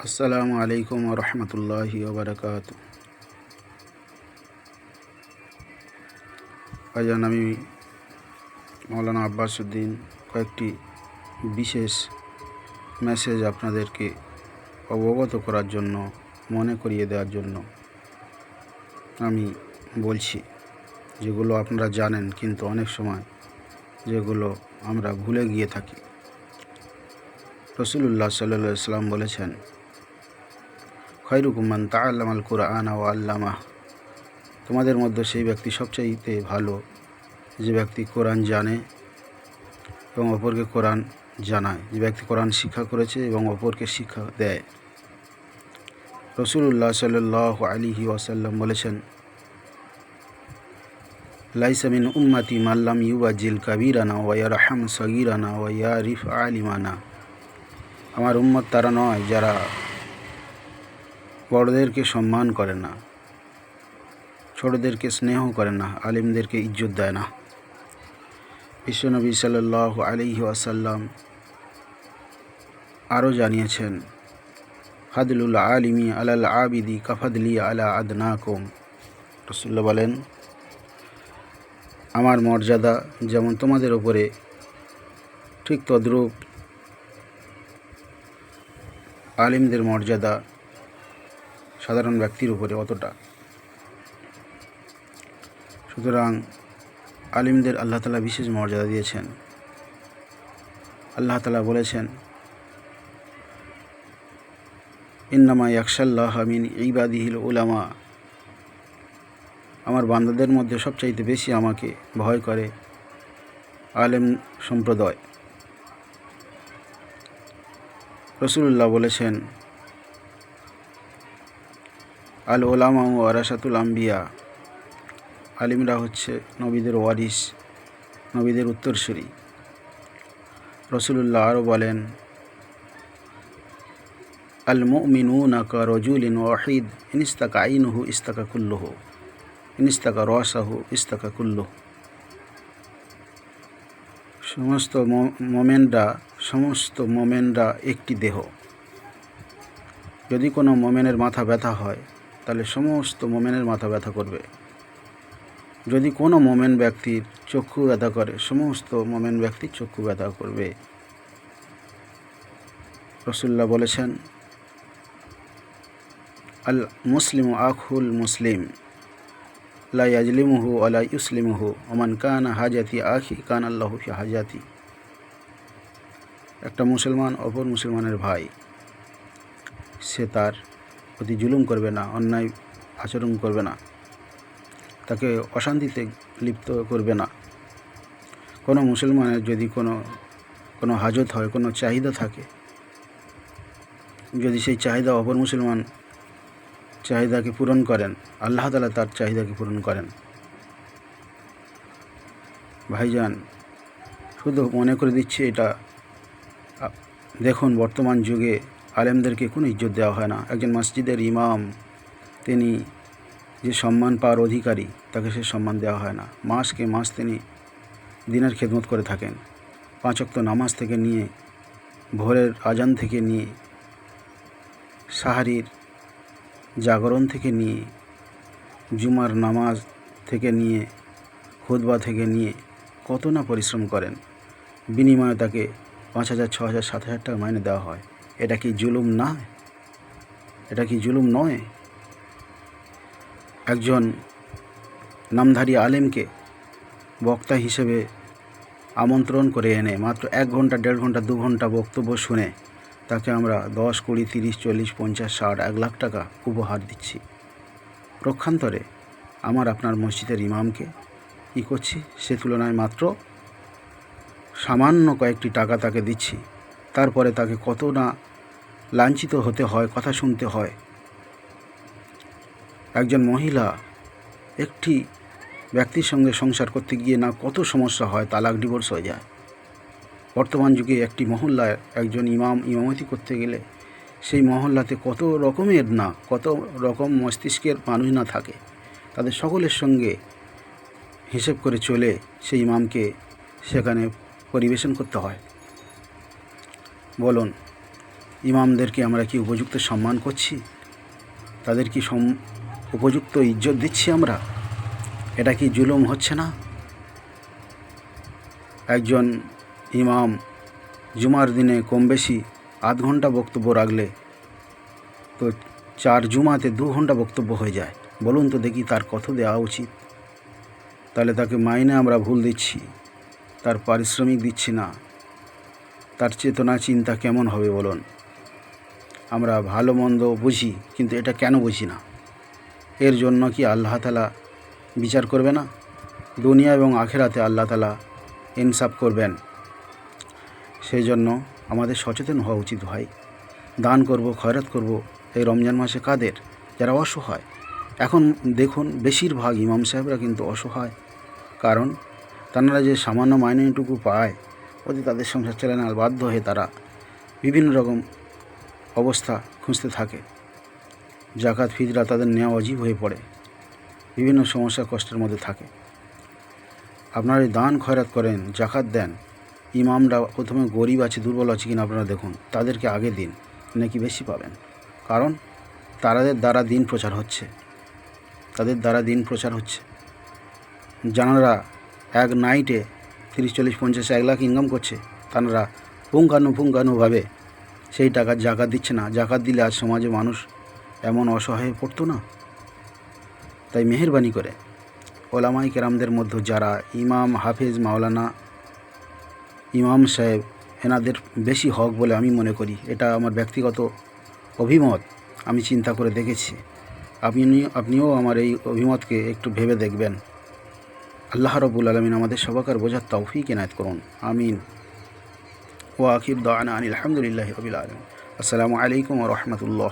আসসালামু আলাইকুম ওয়া রাহমাতুল্লাহি ওয়া বারাকাতুহু। ভাইজান, আমি মাওলানা আব্বাস উদ্দিন কয়েকটি বিশেষ মেসেজ আপনাদেরকে অবগত করার জন্য, মনে করিয়ে দেওয়ার জন্য আমি বলছি, যেগুলো আপনারা জানেন কিন্তু অনেক সময় যেগুলো আমরা ভুলে গিয়ে থাকি। রাসূলুল্লাহ সাল্লাল্লাহু আলাইহি ওয়াসাল্লাম বলেছেন, খায়রুকুম মান তাআল্লামাল কুরআনা ওয়া আল্লামাহ। তোমাদের মধ্যে সেই ব্যক্তি সবচাইতে ভালো যে ব্যক্তি কোরআন জানে এবং অপরকে কোরআন জানায়, যে ব্যক্তি কোরআন শিক্ষা করেছে এবং অপরকে শিক্ষা দেয়। রাসূলুল্লাহ সাল্লাল্লাহু আলাইহি ওয়াসাল্লাম বলেছেন, লাইসা মিন উম্মতি মান লাম ইউবাজ্জিল কাবীরানা ওয়া ইয়ারহাম সগীরানা ওয়া ইয়ারিফ আলিমানা। আমার উম্মত তারা নয় যারা বড়দেরকে সম্মান করে না, ছোটদেরকে স্নেহ করে না, আলিমদেরকে ইজ্জত দেয় না। বিশ্বনবী সাল্লাল্লাহু আলাইহি ওয়াসাল্লাম আরও জানিয়েছেন, ফাদলুল আলিমি আলাল আবিদি কাফাদলি আলা আদনাকুম। রাসূলুল্লাহ বলেন, আমার মর্যাদা যেমন তোমাদের উপরে, ঠিক তদ্রূপ আলিমদের মর্যাদা সাধারণ ব্যক্তির উপরে অতটা। সুতরাং আলিমদের আল্লাহ তাআলা বিশেষ মর্যাদা দিয়েছেন। আল্লাহ তাআলা বলেছেন, ইন্নামা ইয়াখশাল্লাহা মিন ইবাদিহিল উলামা। আমার বান্দাদের মধ্যে সবচাইতে বেশি আমাকে ভয় করে আলেম সম্প্রদায়। রাসূলুল্লাহ বলেছেন, আল উলামা ওয়ারাসাতুল আম্বিয়া। আলিমরা হচ্ছে নবীদের ওয়ারিস, নবীদের উত্তরসূরি। রাসূলুল্লাহ আরও বলেন, আল মুমিনুনা কা রাজুলিন ওয়াহিদ ইনিস্তাকা আইনুহু ইস্তাকা কুল্লুহু, ইনিস্তাকা রাসাহু ইস্তাকা কুল্লুহু। সমস্ত মোমেনরা একটি দেহ। যদি কোনো মোমেনের মাথা ব্যথা হয় তাহলে সমস্ত মোমেনের মাথা ব্যথা করবে। যদি কোনো মোমেন ব্যক্তির চক্ষু ব্যথা করে, সমস্ত মোমেন ব্যক্তির চক্ষু ব্যথা করবে। রাসূলুল্লাহ বলেছেন, আল মুসলিমু আখুল মুসলিম লা ইয়াজলিমুহু ওয়া লা ইউসলিমুহু ওয়া মান কানা হাজাতি আখি কানা আল্লাহু ফি হাজাতি। একটা মুসলমান অপর মুসলমানের ভাই, সে তার প্রতি জুলুম করবে না, অন্যায় আচরণ করবে না, তাকে অশান্তিতে লিপ্ত করবে না। কোনো মুসলমানের যদি কোনো হাজত হয়, কোনো চাহিদা থাকে, যদি সেই চাহিদা অপর মুসলমান চাহিদাকে পূরণ করেন, আল্লাহ তাআলা তার চাহিদাকে পূরণ করেন। ভাইজান, শুধু মনে করে দিচ্ছি এটা, দেখুন বর্তমান যুগে আলেমদেরকে কোনো ইজ্জত দেওয়া হয় না। একজন মসজিদের ইমাম, তিনি যে সম্মান পাওয়ার অধিকারী, তাকে সে সম্মান দেওয়া হয় না। মাসকে মাস তিনি দিনের খেদমত করে থাকেন। 5 ওয়াক্ত নামাজ থেকে নিয়ে, ভোরের আজান থেকে নিয়ে, সাহারির জাগরণ থেকে নিয়ে, জুমার নামাজ থেকে নিয়ে, খুতবা থেকে নিয়ে কত না পরিশ্রম করেন। বিনিময়ে তাকে 5,000, 6,000, 7,000 টাকা মাইনে দেওয়া হয়। এটা কি জুলুম না? এটা কি জুলুম নয়? একজন নামধারী আলেমকে বক্তা হিসেবে আমন্ত্রণ করে এনে মাত্র 1 ঘন্টা, 1.5 ঘন্টা, 2 ঘন্টা বক্তব্য শুনে তাকে আমরা 10, 20, 30, 40, 50, 60, 1 লাখ টাকা উপহার দিচ্ছি। পক্ষান্তরে আমার আপনার মসজিদের ইমামকে কী করছি? সে তুলনায় মাত্র সামান্য কয়েকটি টাকা তাকে দিচ্ছি। তারপরে তাকে কত না লাঞ্ছিত হতে হয়, কথা শুনতে হয়। একজন মহিলা একটি ব্যক্তির সঙ্গে সংসার করতে গিয়ে না কত সমস্যা হয়, তালাক, ডিভোর্স হয়ে যায়। বর্তমান যুগে একটি মহল্লায় একজন ইমামতি করতে গেলে সেই মহল্লাতে কত রকম মস্তিষ্কের মানুষ না থাকে, তাদের সকলের সঙ্গে হিসেব করে চলে সেই ইমামকে সেখানে পরিবেশন করতে হয়। বলুন, ইমামদেরকে আমরা কি উপযুক্ত সম্মান করছি? তাদের কি উপযুক্ত ইজ্জত দিচ্ছি আমরা? এটা কি জুলুম হচ্ছে না? একজন ইমাম জুমার দিনে কম বেশি আধ ঘন্টা বক্তব্য রাখলে তো 4 জুমাতে 2 ঘন্টা বক্তব্য হয়ে যায়। বলুন তো দেখি তার কত দেওয়া উচিত? তাহলে তাকে মাইনে আমরা ভুল দিচ্ছি, তার পারিশ্রমিক দিচ্ছি না, তার চেতনা চিন্তা কেমন হবে বলুন? আমরা ভালো মন্দ বুঝি, কিন্তু এটা কেন বুঝি না? এর জন্য কি আল্লাহ তাআলা বিচার করবে না? দুনিয়া এবং আখিরাতে আল্লাহ তাআলা ইনসাফ করবেন। সেই জন্য আমাদের সচেতন হওয়া উচিত ভাই। দান করব, খয়রাত করব এই রমজান মাসে কাদের? যারা অসহায়। এখন দেখুন বেশিরভাগ ইমাম সাহেবরা কিন্তু অসহায়। কারণ তারা যে সামান্য মাইনেটুকু পায়, ওতে তাদের সংসার চালানো বাধ্য হয়ে তারা বিভিন্ন রকম অবস্থা খুঁজতে থাকে। জাকাত ফিতরা তাদের নেওয়া অজীব হয়ে পড়ে, বিভিন্ন সমস্যা কষ্টের মধ্যে থাকে। আপনারা দান খয়রাত করেন, জাকাত দেন, ইমামরা প্রথমে গরিব আছে, দুর্বল আছে কিনা আপনারা দেখুন, তাদেরকে আগে দিন, নাকি বেশি পাবেন। কারণ তাদের দ্বারা দিন প্রচার হচ্ছে, তাদের দ্বারা দিন প্রচার হচ্ছে। যারা এক নাইটে 30, 40, 50, 1 লাখ ইনকাম করছে, তারা পুঙ্খানুপুঙ্খানুভাবে সেই টাকা জাকাত দিচ্ছে না। জাকাত দিলে আজ সমাজে মানুষ এমন অসহায় পড়তো না। তাই মেহেরবানি করে ওলামায়ে কেরামদের মধ্যে যারা ইমাম, হাফেজ, মাওলানা, ইমাম সাহেব, এনাদের বেশি হক বলে আমি মনে করি। এটা আমার ব্যক্তিগত অভিমত, আমি চিন্তা করে দেখেছি। আপনিও আমার এই অভিমতকে একটু ভেবে দেখবেন। আল্লাহ রাব্বুল আলামিন আমাদের সবাইকার বোঝার তৌফিক এনায়েত করুন। আমিন। ওয়া আখির দাওয়ানা আনিল হামদুলিল্লাহি রাব্বিল আলামিন। আসসালামু আলাইকুম ওয়া রাহমাতুল্লাহ।